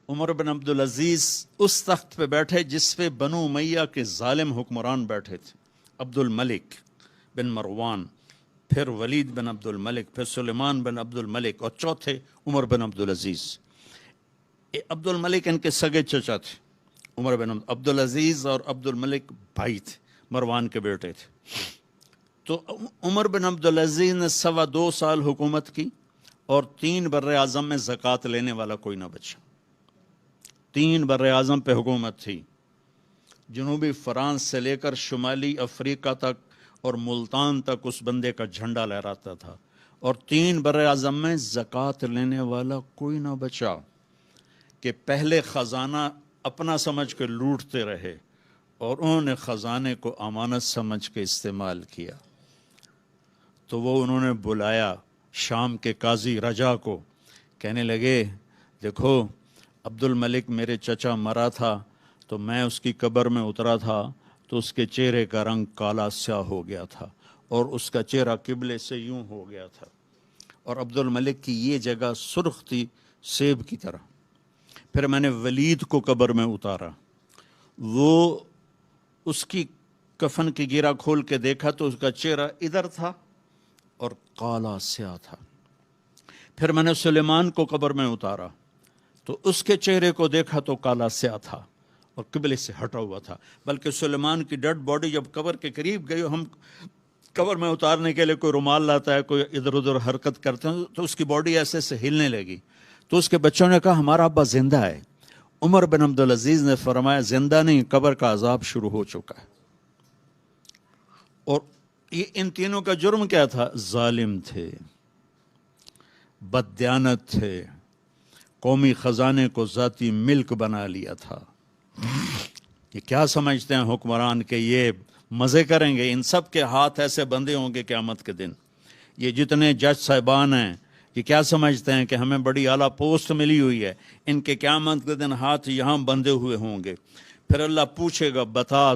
عمر بن عبدالعزیز اس تخت پہ بیٹھے جس پہ بنو امیہ کے ظالم حکمران بیٹھے تھے، عبد الملک بن مروان، پھر ولید بن عبد الملک، پھر سلیمان بن عبد الملک، اور چوتھے عمر بن عبدالعزیز۔ عبد الملک ان کے سگے چچا تھے، عمر بن عبدالعزیز اور عبد الملک بھائی تھے، مروان کے بیٹے تھے۔ تو عمر بن عبدالعزیز نے 2.25 سال حکومت کی، اور 3 بر اعظم میں زکوٰۃ لینے والا کوئی نہ بچا۔ 3 بر اعظم پہ حکومت تھی، جنوبی فرانس سے لے کر شمالی افریقہ تک اور ملتان تک اس بندے کا جھنڈا لہراتا تھا، اور 3 بر اعظم میں زکوٰۃ لینے والا کوئی نہ بچا، کہ پہلے خزانہ اپنا سمجھ کے لوٹتے رہے اور انہوں نے خزانے کو امانت سمجھ کے استعمال کیا۔ تو وہ انہوں نے بلایا شام کے قاضی رجا کو، کہنے لگے دیکھو عبد الملک میرے چچا مرا تھا تو میں اس کی قبر میں اترا تھا تو اس کے چہرے کا رنگ کالا سیاہ ہو گیا تھا اور اس کا چہرہ قبلے سے یوں ہو گیا تھا، اور عبد الملک کی یہ جگہ سرخ تھی سیب کی طرح۔ پھر میں نے ولید کو قبر میں اتارا، وہ اس کی کفن کی گیرا کھول کے دیکھا تو اس کا چہرہ ادھر تھا اور کالا سیاہ تھا۔ پھر میں نے سلیمان کو قبر میں اتارا تو اس کے چہرے کو دیکھا تو کالا سیاہ تھا اور قبلے سے ہٹا ہوا تھا، بلکہ سلیمان کی ڈیڈ باڈی جب قبر کے قریب گئی، ہم قبر میں اتارنے کے لیے کوئی رومال لاتا ہے، کوئی ادھر ادھر حرکت کرتے ہیں تو اس کی باڈی ایسے سے ہلنے لگی، تو اس کے بچوں نے کہا ہمارا ابا زندہ ہے۔ عمر بن عبدالعزیز نے فرمایا زندہ نہیں، قبر کا عذاب شروع ہو چکا ہے۔ اور یہ ان تینوں کا جرم کیا تھا؟ ظالم تھے، بددیانت تھے، قومی خزانے کو ذاتی ملک بنا لیا تھا۔ یہ کیا سمجھتے ہیں حکمران کہ یہ مزے کریں گے؟ ان سب کے ہاتھ ایسے بندھے ہوں گے قیامت کے دن۔ یہ جتنے جج صاحبان ہیں یہ کیا سمجھتے ہیں کہ ہمیں بڑی اعلیٰ پوسٹ ملی ہوئی ہے؟ ان کے قیامت کے دن ہاتھ یہاں بندھے ہوئے ہوں گے۔ پھر اللہ پوچھے گا بتا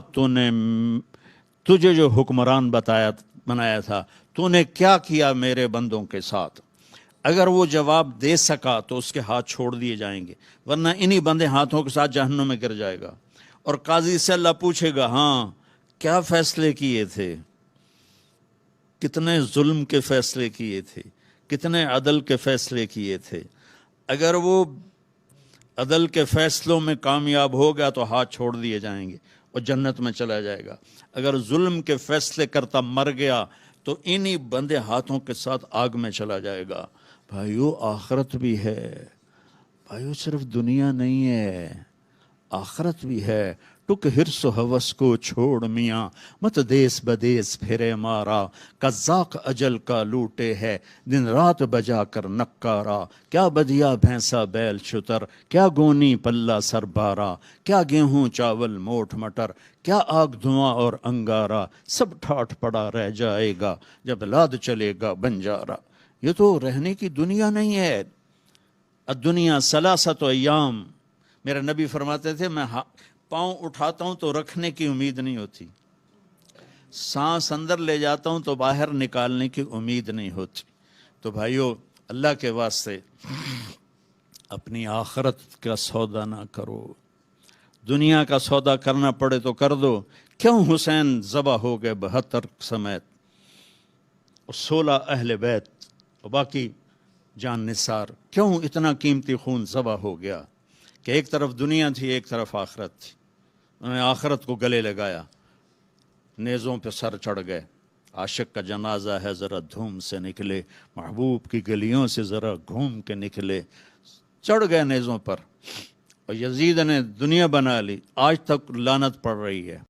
تجھے جو حکمران بنایا تھا تو نے کیا کیا میرے بندوں کے ساتھ؟ اگر وہ جواب دے سکا تو اس کے ہاتھ چھوڑ دیے جائیں گے، ورنہ انہی بندے ہاتھوں کے ساتھ جہنم میں گر جائے گا۔ اور قاضی سے اللہ پوچھے گا ہاں کیا فیصلے کیے تھے، کتنے ظلم کے فیصلے کیے تھے، کتنے عدل کے فیصلے کیے تھے۔ اگر وہ عدل کے فیصلوں میں کامیاب ہو گیا تو ہاتھ چھوڑ دیے جائیں گے اور جنت میں چلا جائے گا۔ اگر ظلم کے فیصلے کرتا مر گیا تو انہی بندے ہاتھوں کے ساتھ آگ میں چلا جائے گا۔ بھائیو آخرت بھی ہے، بھائیو صرف دنیا نہیں ہے، آخرت بھی ہے۔ ٹک حرص و ہوس کو چھوڑ میاں، مت دیس بدیس پھرے مارا، قذاق اجل کا لوٹے ہے دن رات بجا کر نکارا۔ کیا بدیا بھینسا بیل شتر، کیا گونی پلہ سر بارا، کیا گیہوں چاول موٹ مٹر، کیا آگ دھواں اور انگارا، سب ٹھاٹھ پڑا رہ جائے گا جب لاد چلے گا بنجارا۔ یہ تو رہنے کی دنیا نہیں ہے۔ الدنیا ثلاثۃ ایام، میرے نبی فرماتے تھے میں پاؤں اٹھاتا ہوں تو رکھنے کی امید نہیں ہوتی، سانس اندر لے جاتا ہوں تو باہر نکالنے کی امید نہیں ہوتی۔ تو بھائیو اللہ کے واسطے اپنی آخرت کا سودا نہ کرو، دنیا کا سودا کرنا پڑے تو کر دو۔ کیوں حسین ذبح ہو گئے 72 سمیت، اور 16 اہل بیت اور باقی جان نثار، کیوں اتنا قیمتی خون ذبح ہو گیا؟ کہ ایک طرف دنیا تھی ایک طرف آخرت تھی، انہوں نے آخرت کو گلے لگایا، نیزوں پہ سر چڑھ گئے۔ عاشق کا جنازہ ہے ذرا دھوم سے نکلے، محبوب کی گلیوں سے ذرا گھوم کے نکلے، چڑھ گئے نیزوں پر، اور یزید نے دنیا بنا لی، آج تک لعنت پڑ رہی ہے۔